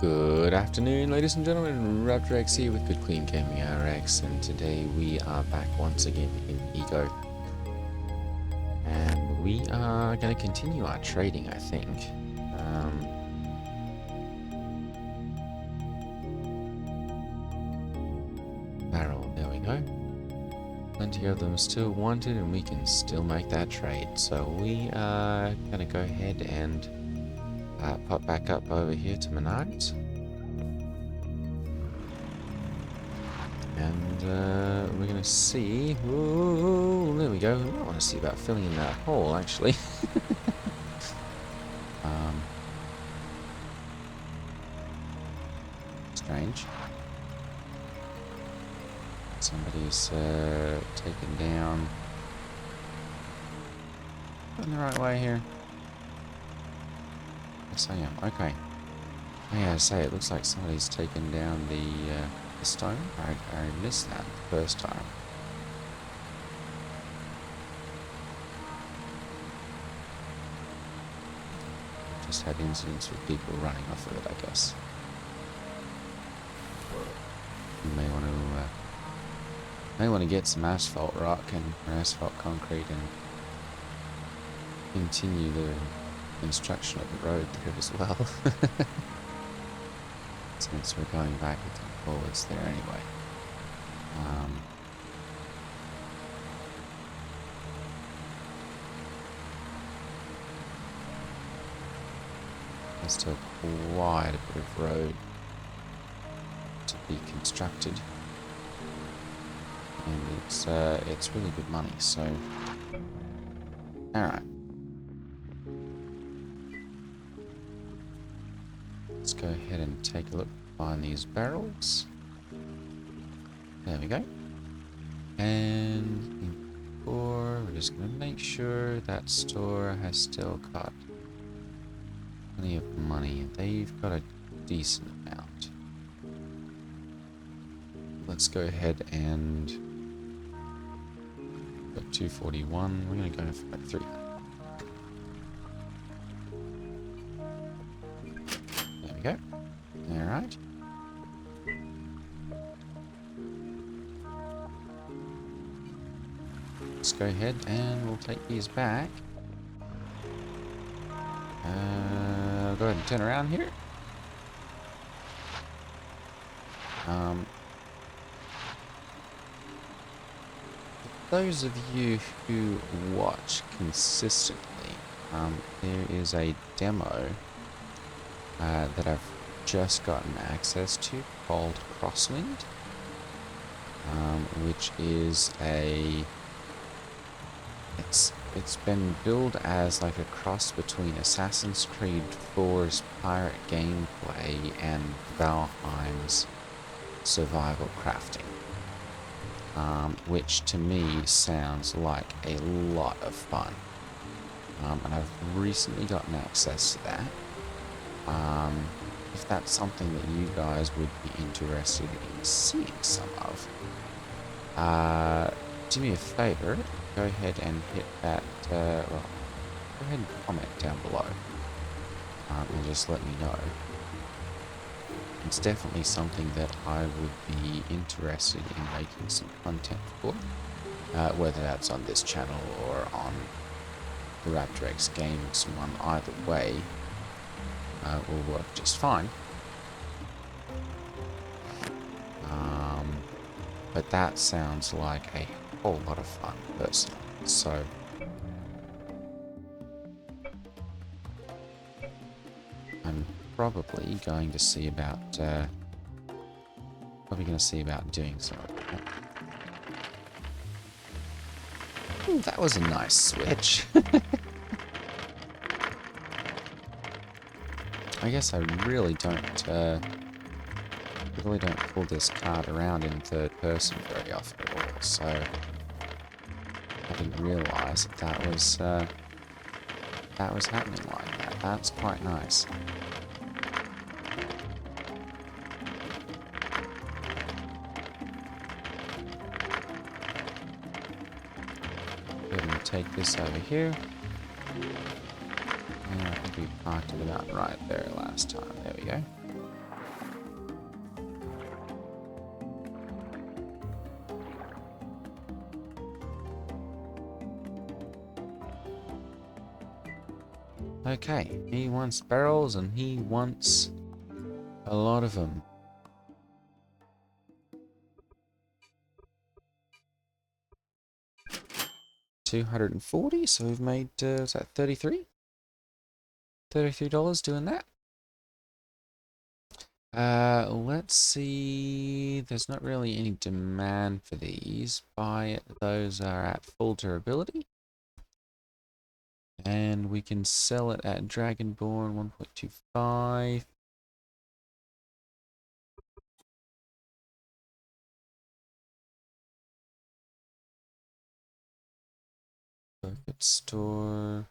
Good afternoon, ladies and gentlemen. Raptor X here with Good Clean Gaming RX, and today we are back once again in Eco. And we are going to continue our trading, I think. Barrel, there we go. Plenty of them still wanted, and we can still make that trade. So we are going to go ahead and pop back up over here to Menards. And we're going to see... Ooh, there we go. I want to see about filling in that hole, actually. Strange. Somebody's taken down... Going the right way here? Yes, I am. Okay. Yeah, I say, it looks like somebody's taken down the stone. I missed that the first time. Just had incidents with people running off of it, I guess. You may want to get some asphalt rock or asphalt concrete and continue the construction of the road there as well. Since we're going backwards and forwards there anyway. There's still quite a bit of road to be constructed, and it's really good money. So, all right, let's go ahead and take a look behind these barrels. There we go. And we're just going to make sure that store has still got plenty of money. They've got a decent amount. Let's go ahead and got 241. We're going to go for like 3. There we go. All right. Let's go ahead and we'll take these back. Go ahead and turn around here. Those of you who watch consistently, there is a demo that I've just gotten access to called Crosswind, which is it's been billed as like a cross between Assassin's Creed 4's pirate gameplay and Valheim's survival crafting, which to me sounds like a lot of fun. And I've recently gotten access to that. If that's something that you guys would be interested in seeing some of, do me a favor, go ahead and hit that, well, go ahead and comment down below, and just let me know. It's definitely something that I would be interested in making some content for, whether that's on this channel or on the Raptor X Games one. Either way will work just fine. But that sounds like a whole lot of fun, personally. So, I'm probably going to see about doing some of that. Ooh, that was a nice switch. I guess I really don't pull this card around in third person very often at all, so I didn't realise that was happening like that. That's quite nice. Go ahead and take this over here. And I think we parked it about right there last time. There we go. Okay, he wants barrels and he wants a lot of them. 240, so we've made, is that 33? $33 doing that. Let's see. There's not really any demand for these. Those are at full durability. And we can sell it at Dragonborn 1.25. Circuit store.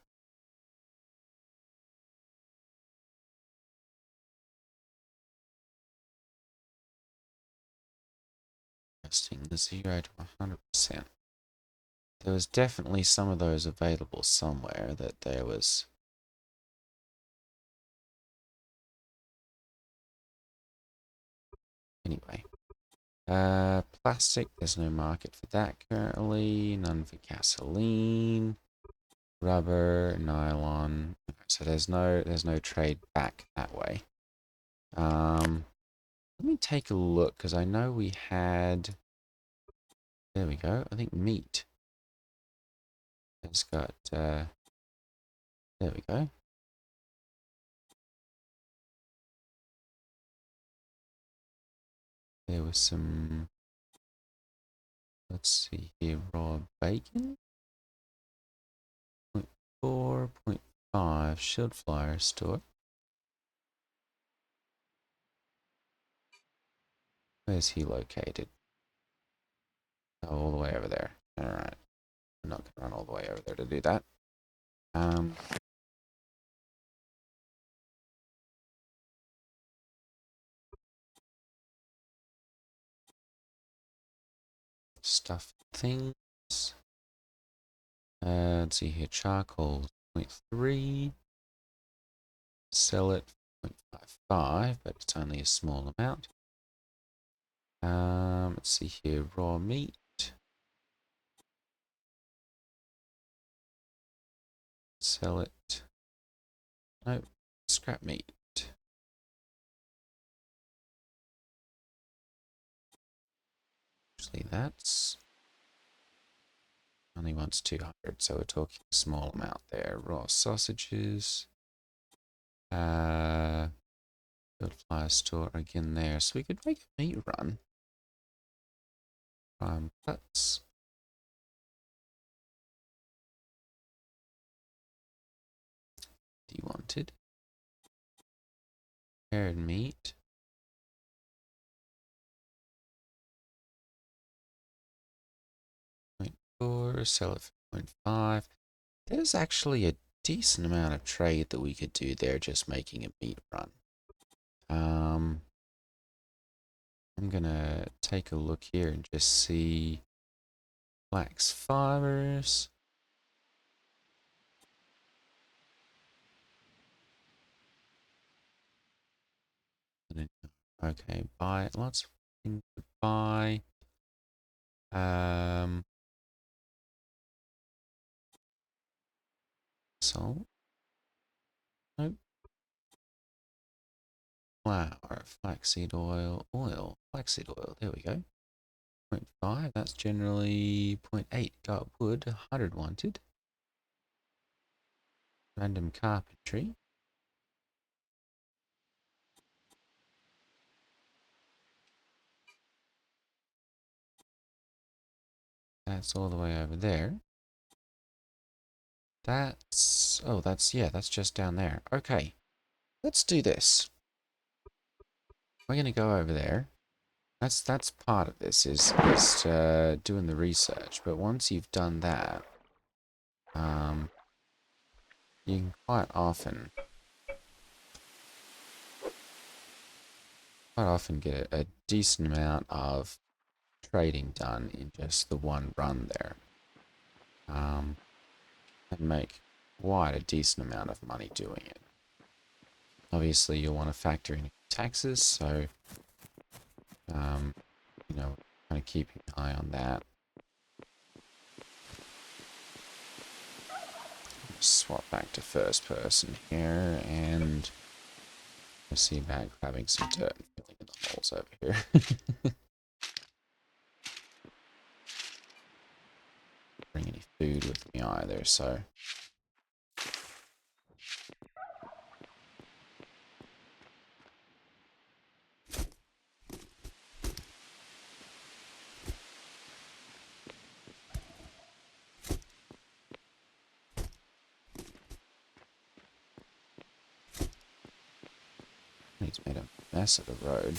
Testing the 0 to 100%. There was definitely some of those available somewhere that there was. Anyway. Plastic, there's no market for that currently. None for gasoline. Rubber, nylon. So there's no trade back that way. Let me take a look because I know we had. There we go. I think meat. It's got. There we go. There was some. Let's see here. Raw bacon. 0.4, 0.5. Shield flyer store. Where's he located? Oh, all the way over there. Alright. I'm not going to run all the way over there to do that. Stuff things. Let's see here. Charcoal 0.3. Sell it 0.55, but it's only a small amount. Let's see here. Raw meat. Sell it. No, scrap meat. Actually, that's only wants 200, so we're talking a small amount there. Raw sausages. Build flyer store again there, so we could make a meat run. Prime cuts. Dewanted. Prepared meat. Or sell it for 0.5. There's actually a decent amount of trade that we could do there just making a meat run. I'm gonna take a look here and just see flax fibers. Okay, buy lots of things to buy. Salt. Nope. Flour, flaxseed oil, flaxseed oil. There we go. 0.5. That's generally 0.8. Got wood. 100 wanted. Random carpentry. That's all the way over there. That's just down there. Okay, let's do this. We're gonna go over there. That's part of this is doing the research. But once you've done that, you can quite often get a decent amount of trading done in just the one run there, and make quite a decent amount of money doing it. Obviously, you'll want to factor in taxes, so you know, kind of keeping an eye on that. Swap back to first person here, and I see a bag grabbing some dirt and filling in the holes over here. Bring any food with me either, so he's made a mess of the road.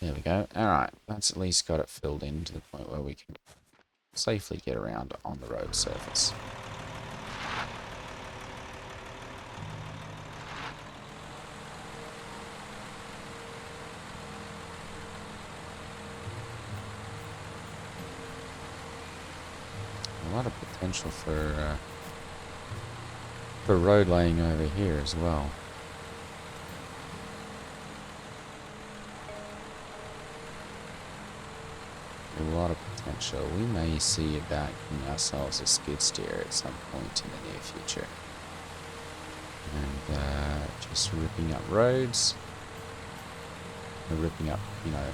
There we go. Alright, that's at least got it filled in to the point where we can safely get around on the road surface. A lot of potential for road laying over here as well. A lot of potential. We may see about getting ourselves a skid steer at some point in the near future. And just ripping up roads. Ripping up, you know,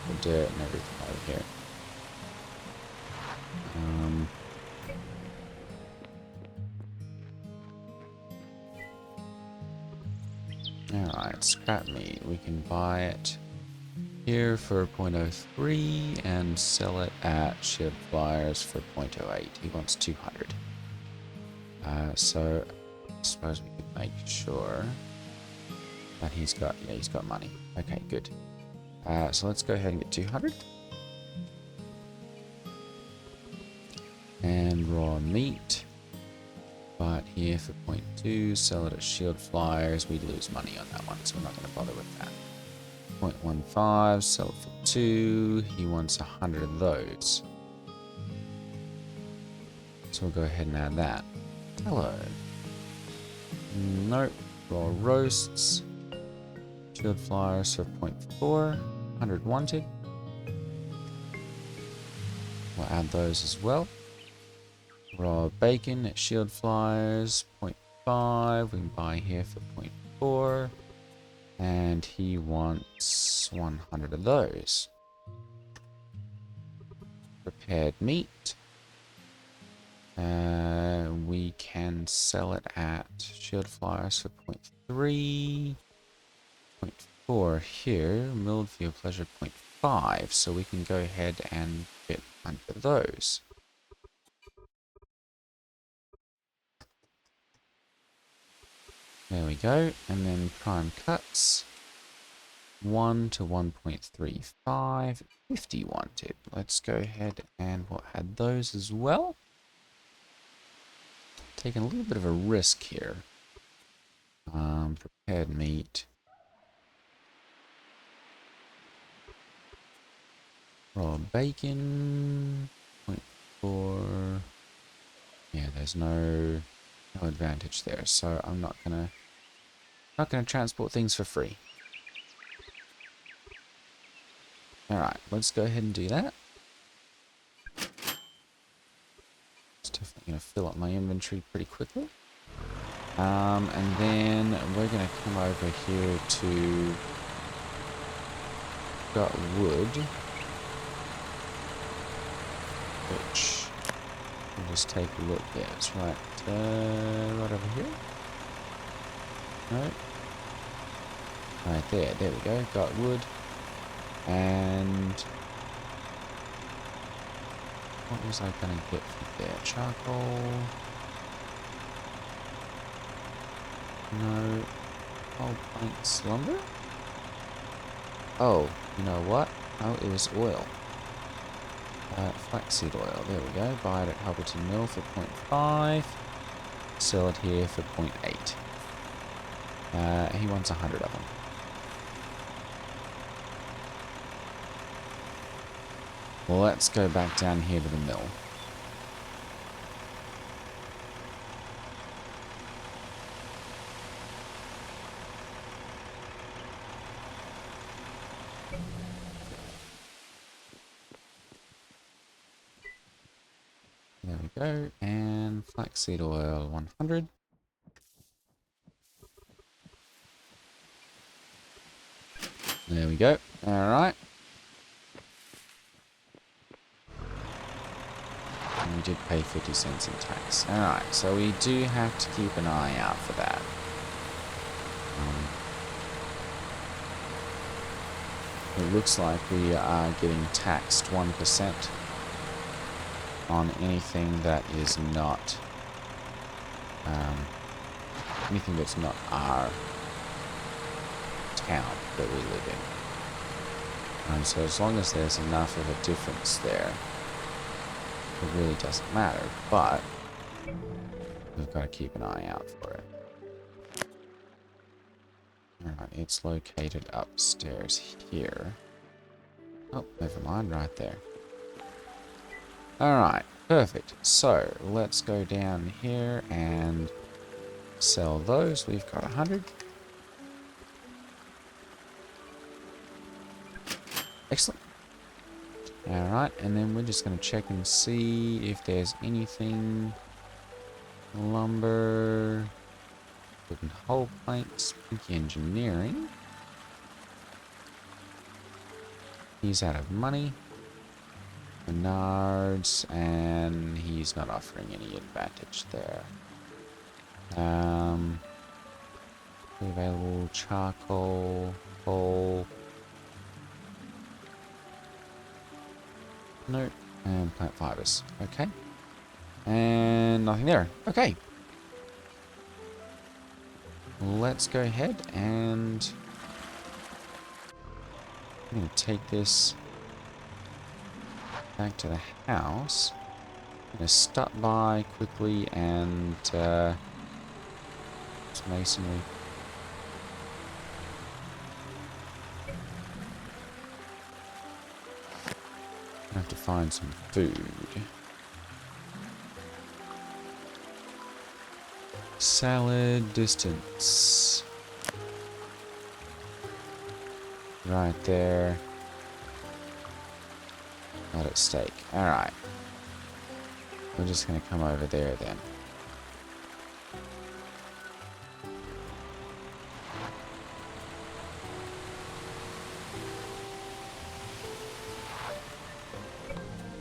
the dirt and everything over here. Alright, scrap meat. We can buy it here for 0.03 and sell it at Shield Flyers for 0.08. He wants 200. So I suppose we could make sure that he's got money. Okay, good. So let's go ahead and get 200. And raw meat. But here for 0.2, sell it at Shield Flyers. We'd lose money on that one, so we're not going to bother with that. 0.15, sell it for 2. He wants 100 of those. So we'll go ahead and add that. Hello. Nope. Raw roasts. Shield Flyers for 0.4. 100 wanted. We'll add those as well. Raw bacon at Shield Flyers, 0.5. We can buy here for 0.4. And he wants 100 of those. Prepared meat. We can sell it at Shield Flyers for 0.3. 0.4 here. Milled for your pleasure, 0.5. So we can go ahead and get under those. There we go, and then prime cuts, 1 to 1.35, 50 wanted. Let's go ahead and we'll add those as well. Taking a little bit of a risk here. Prepared meat. Raw bacon, 0.4. Yeah, there's no advantage there, so I'm not gonna transport things for free. Alright, let's go ahead and do that. It's definitely gonna fill up my inventory pretty quickly. And then we're gonna come over here to got wood, which we'll just take a look. Yeah, it's right over here. No. Right there. There we go. Got wood. And what was I gonna get from there? Charcoal. No. Old planks lumber. Oh, you know what? Oh, it was oil. Flaxseed oil. There we go. Buy it at Hubbleton Mill for 0.5. Sell it here for 0.8. He wants 100 of them. Well, let's go back down here to the mill. go. And flaxseed oil 100. There we go. Alright. And we did pay 50 cents in tax. Alright, so we do have to keep an eye out for that. It looks like we are getting taxed 1% on anything that is not anything that's not our town that we live in. So as long as there's enough of a difference there, it really doesn't matter, but we've got to keep an eye out for it. Alright, it's located upstairs here. Oh, never mind, right there. Alright, perfect. So, let's go down here and sell those. We've got 100. Excellent. Alright, and then we're just going to check and see if there's anything. Lumber. Wooden hull planks. Pinky engineering. He's out of money. Menards, and he's not offering any advantage there. Available charcoal, coal. Nope. And plant fibers. Okay. And nothing there. Okay. Let's go ahead and I'm going to take this back to the house. I'm going to stop by quickly and some masonry. I have to find some food. Salad distance. Right there. Not at stake. Alright. We're just going to come over there then.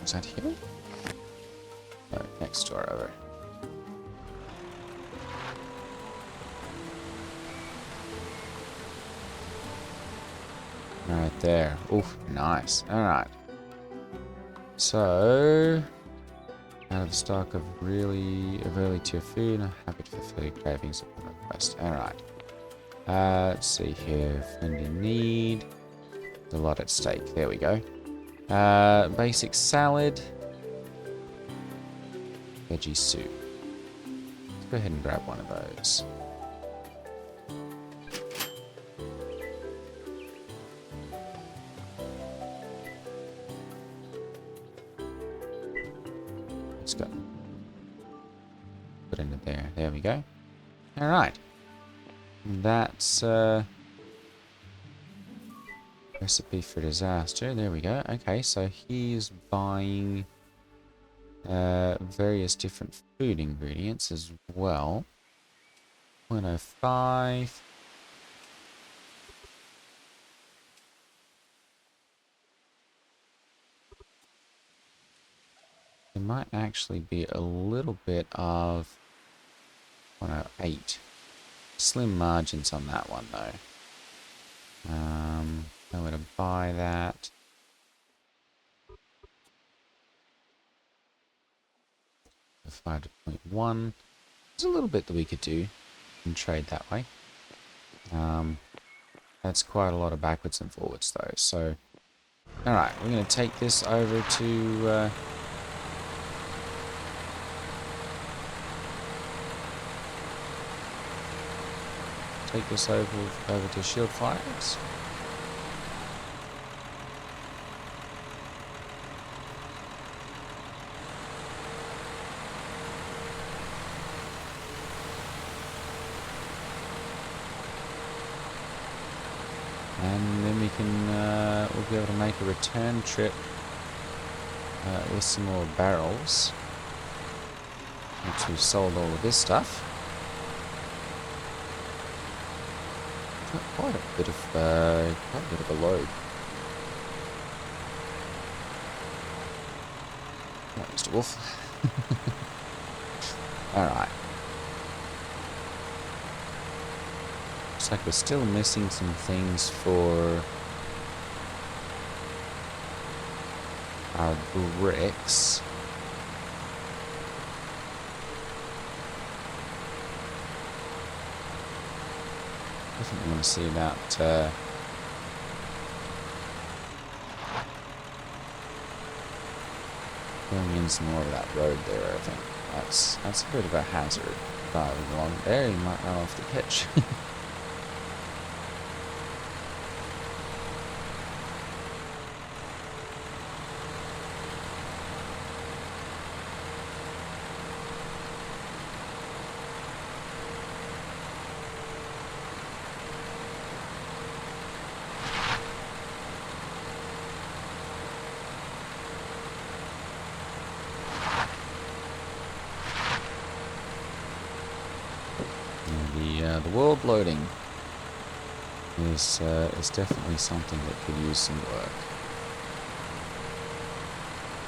Is that here? No, next door over. Right there. Oof, nice. Alright. So, out of stock of early tier food. I'm happy to fulfill your cravings upon request. Alright. Let's see here. Friend in need. There's a lot at stake. There we go. Basic salad. Veggie soup. Let's go ahead and grab one of those. Let's go. Put into there. There we go. Alright. That's recipe for disaster. There we go. Okay, so he's buying various different food ingredients as well. 105. There might actually be a little bit of 108. Slim margins on that one though. Nowhere to buy that. The 5.1. There's a little bit that we could do and trade that way. That's quite a lot of backwards and forwards though. So, alright, we're going to take this over to over to Shield Fires. And then we can we'll be able to make a return trip with some more barrels. Once we've sold all of this stuff, got quite a bit of a load. Right, Mr. Wolf. Alright. Looks like we're still missing some things for our bricks. Definitely want to see about going in some more of that road there. I think that's a bit of a hazard driving along there. You might run off the pitch. The world loading is definitely something that could use some work.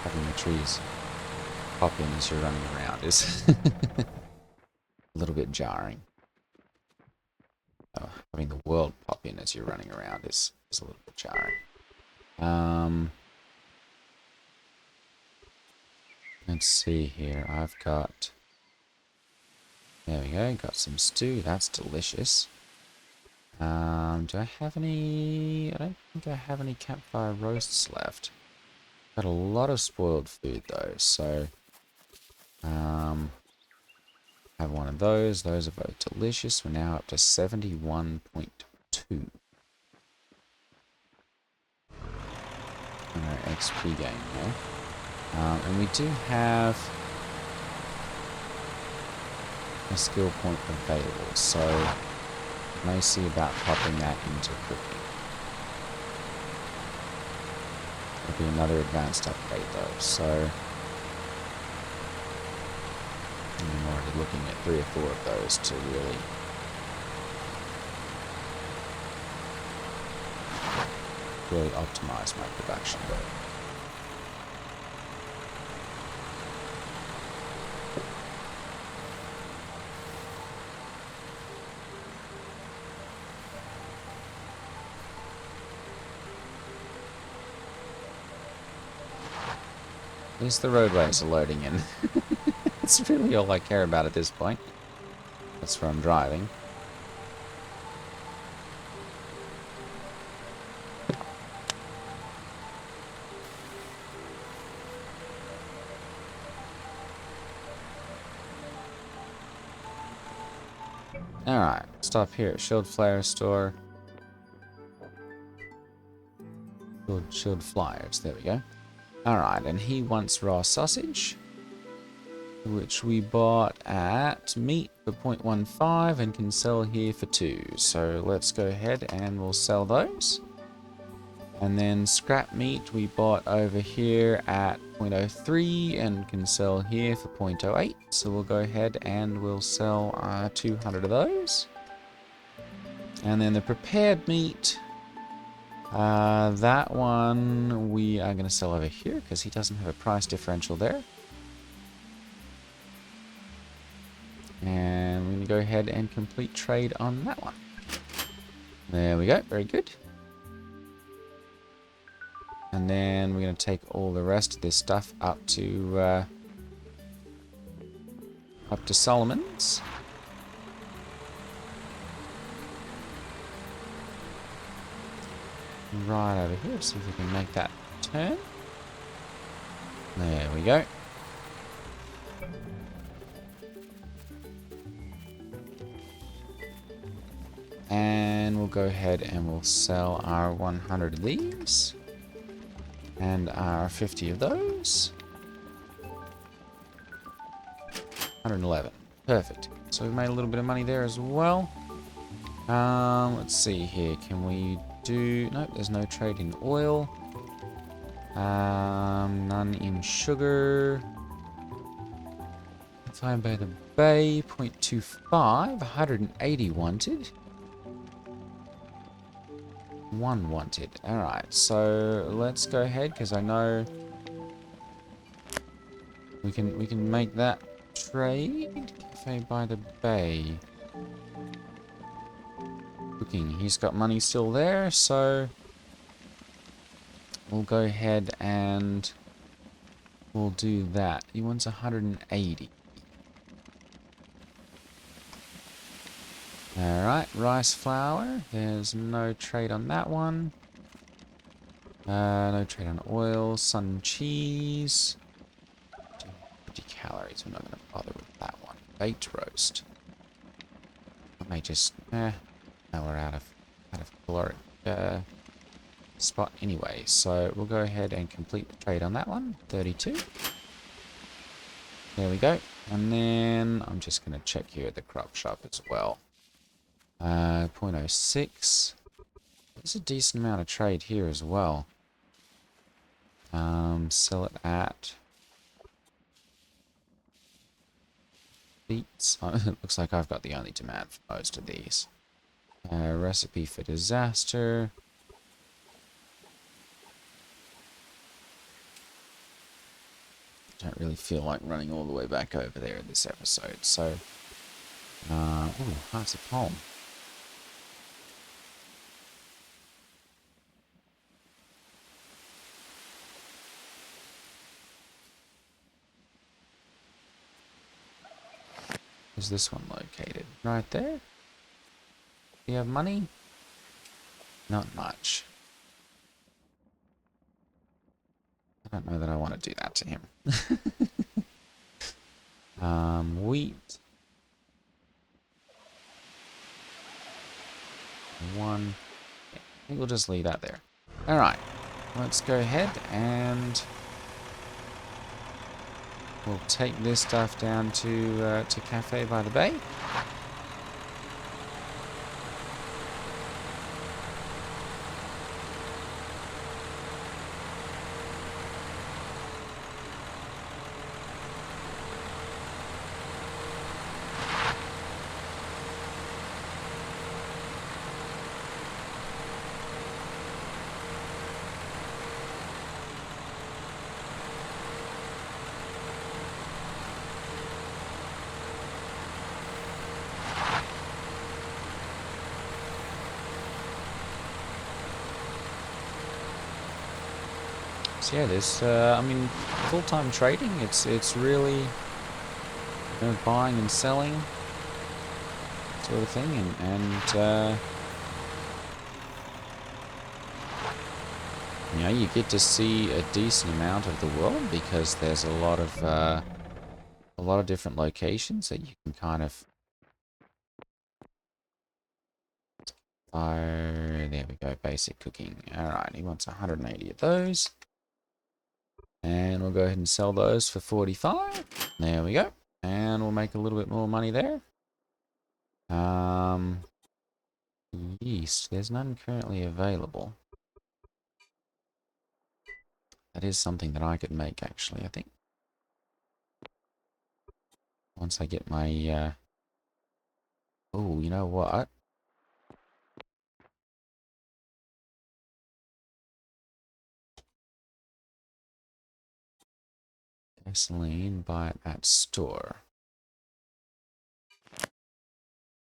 Having the trees pop in as you're running around is a little bit jarring. Having the world pop in as you're running around is a little bit jarring. Let's see here. I've got... There we go, got some stew, that's delicious. Do I have any... I don't think I have any campfire roasts left. Got a lot of spoiled food though, so... have one of those. Those are both delicious. We're now up to 71.2. On our XP gain there. And we do have a skill point available, so I may see about popping that into cooking. It'll be another advanced upgrade though, so I'm already looking at 3 or 4 of those to really optimize my production though. At least the roadways are loading in. That's really all I care about at this point. That's where I'm driving. Alright, stop here at Shield Flare Store. Shield Flyers, there we go. Alright, and he wants raw sausage, which we bought at meat for 0.15 and can sell here for 2. So let's go ahead and we'll sell those. And then scrap meat we bought over here at 0.03 and can sell here for 0.08. So we'll go ahead and we'll sell 200 of those. And then the prepared meat, that one we are going to sell over here because he doesn't have a price differential there. And we're going to go ahead and complete trade on that one. There we go, very good. And then we're going to take all the rest of this stuff up to Solomon's. Right over here, see if we can make that turn. There we go. And we'll go ahead and we'll sell our 100 of these. And our 50 of those. 111. Perfect. So we've made a little bit of money there as well. Let's see here. Can we do... Nope, there's no trade in oil. None in sugar. If Cafe by the Bay, 0.25, 180 wanted. 1 wanted. Alright, so let's go ahead, because I know we can make that trade. Cafe by the Bay. Cooking. He's got money still there, so we'll go ahead and we'll do that. He wants 180. Alright, rice flour. There's no trade on that one. No trade on oil. Sun cheese. 50 calories. We're not going to bother with that one. Baked roast. I may just... now we're out of caloric spot anyway. So we'll go ahead and complete the trade on that one. 32. There we go. And then I'm just going to check here at the crop shop as well. 0.06. There's a decent amount of trade here as well. Sell it at beets. Oh, it looks like I've got the only demand for most of these. Recipe for disaster. Don't really feel like running all the way back over there in this episode, so... ooh, hearts of palm. Where's this one located? Right there? Do you have money? Not much. I don't know that I want to do that to him. Wheat. 1. I think we'll just leave that there. Alright. Let's go ahead and we'll take this stuff down to Cafe by the Bay. So yeah, there's, I mean, full-time trading, it's really, you know, buying and selling sort of thing, and you know, you get to see a decent amount of the world because there's a lot of different locations that you can kind of fire. There we go, basic cooking. Alright, he wants 180 of those. And we'll go ahead and sell those for 45. There we go. And we'll make a little bit more money there. Yeast. There's none currently available. That is something that I could make, actually, I think. Once I get my, oh, you know what? Gasoline, buy it at store.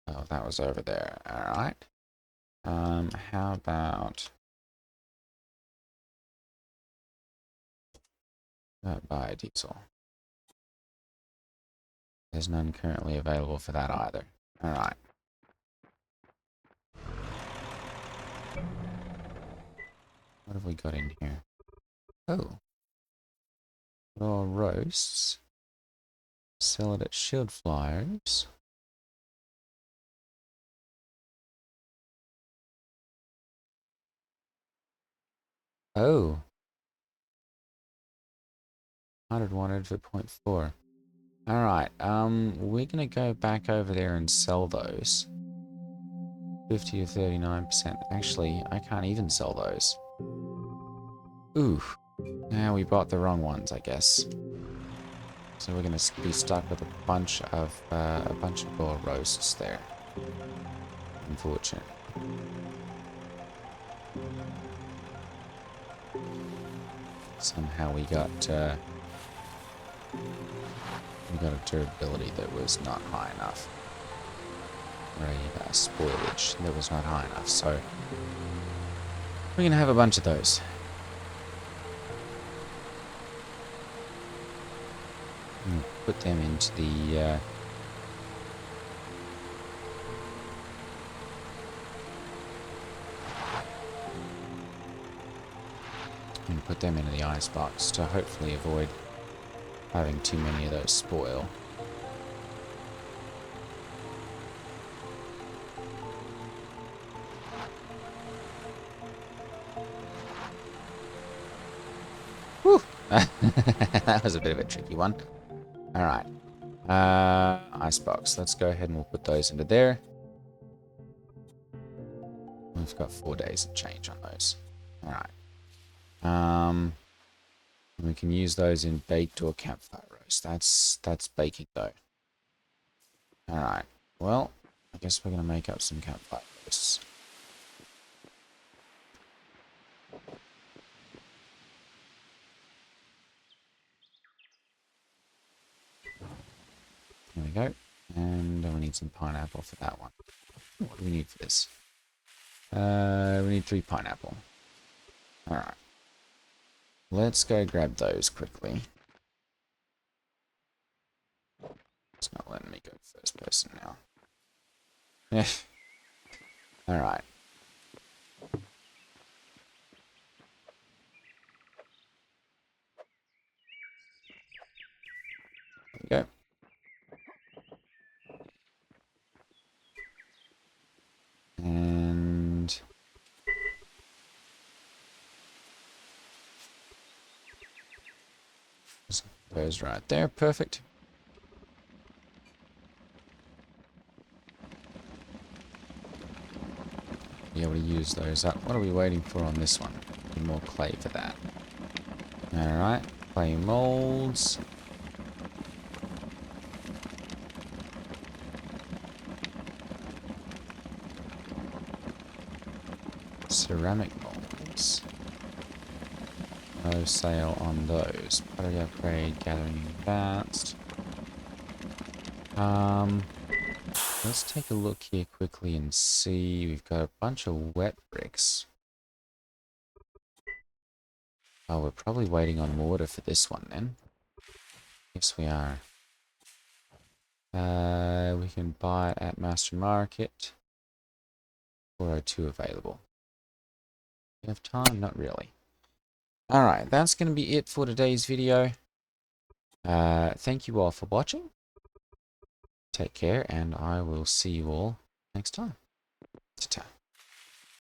Oh, that was over there. Alright. How about... buy diesel. There's none currently available for that either. Alright. What have we got in here? Oh. Raw roasts. Sell it at shield flyers. Oh. 100 wanted for 0.4. Alright, we're gonna go back over there and sell those. 50 to 39%. Actually, I can't even sell those. Ooh. Now we bought the wrong ones, I guess. So we're going to be stuck with a bunch of raw roasts there. Unfortunate. Somehow we got a durability that was not high enough. Or a spoilage that was not high enough. So we're going to have a bunch of those. Put them into the and put them into the icebox to hopefully avoid having too many of those spoil. Whew! That was a bit of a tricky one. Alright. Icebox. Let's go ahead and we'll put those into there. We've got 4 days of change on those. Alright. We can use those in baked or campfire roast. That's baking though. Alright. Well, I guess we're going to make up some campfire roasts. There we go. And we need some pineapple for that one. What do we need for this? We need 3 pineapple. Alright. Let's go grab those quickly. It's not letting me go first person now. Yeah. Alright. There we go. And goes right there. Perfect. Be able to use those up. What are we waiting for on this one? Need more clay for that. Alright. Clay molds. Ceramic molds. No sale on those. Pottery upgrade, gathering advanced. Let's take a look here quickly and see. We've got a bunch of wet bricks. Oh, we're probably waiting on water for this one then. Yes, we are. We can buy it at Master Market. 402 available. You have time? Not really. Alright, that's going to be it for today's video. Thank you all for watching. Take care, and I will see you all next time. Ta-ta.